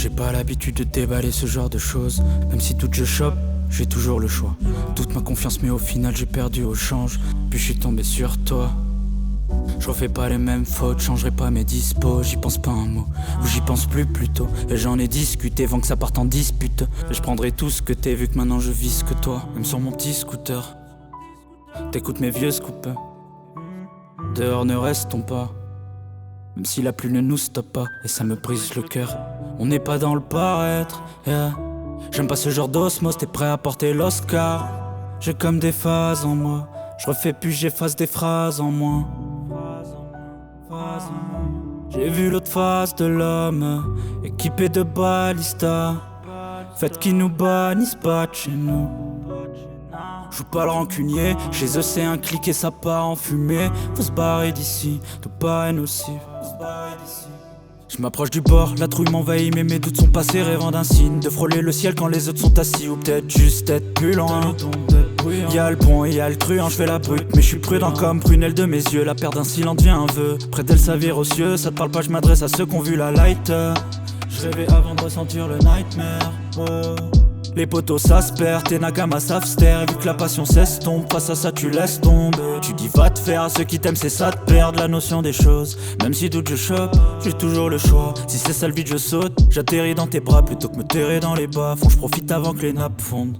J'ai pas l'habitude de déballer ce genre de choses. Même si toutes je chope, j'ai toujours le choix. Toute ma confiance mais au final j'ai perdu au change. Puis je suis tombé sur toi. Je refais pas les mêmes fautes, changerai pas mes dispos. J'y pense pas un mot, ou j'y pense plus plutôt. Et j'en ai discuté avant que ça parte en dispute. Et je prendrai tout ce que t'es vu que maintenant je vise que toi. Même sur mon petit scooter. T'écoutes mes vieux scoops. Dehors ne restons pas. Même si la pluie ne nous stoppe pas. Et ça me brise le cœur. On n'est pas dans le paraître, yeah. J'aime pas ce genre d'osmose, t'es prêt à porter l'Oscar. J'ai comme des phases en moi. Je refais plus, j'efface des phrases en moins. J'ai vu l'autre face de l'homme, équipé de balistas. Faites qu'ils nous bannissent pas de chez nous. Joue pas le rancunier, chez eux c'est un clic et ça part en fumée. Faut se barrer d'ici, tout paraît nocif. Je m'approche du bord, la trouille m'envahit mais mes doutes sont passés, rêvant d'un signe. De frôler le ciel quand les autres sont assis, ou peut-être juste être plus loin. Y'a le bon et y'a le truand, je fais la brute. Mais je suis prudent comme prunelle de mes yeux. La paire d'un silence devient un vœu. Près d'elle ça vire aux cieux, ça te parle pas, je m'adresse à ceux qui ont vu la light. Je rêvais avant de ressentir le nightmare, oh. Les potos ça se perd, tes nakamas savent se taire. Et vu que la passion s'estompe, face à ça tu laisses tomber. Tu dis va te faire, ceux qui t'aiment c'est ça de perdre la notion des choses. Même si doute je chope, j'ai toujours le choix. Si c'est ça le vide je saute, j'atterris dans tes bras plutôt que me terrer dans les bas. Faut que je profite avant que les nappes fondent.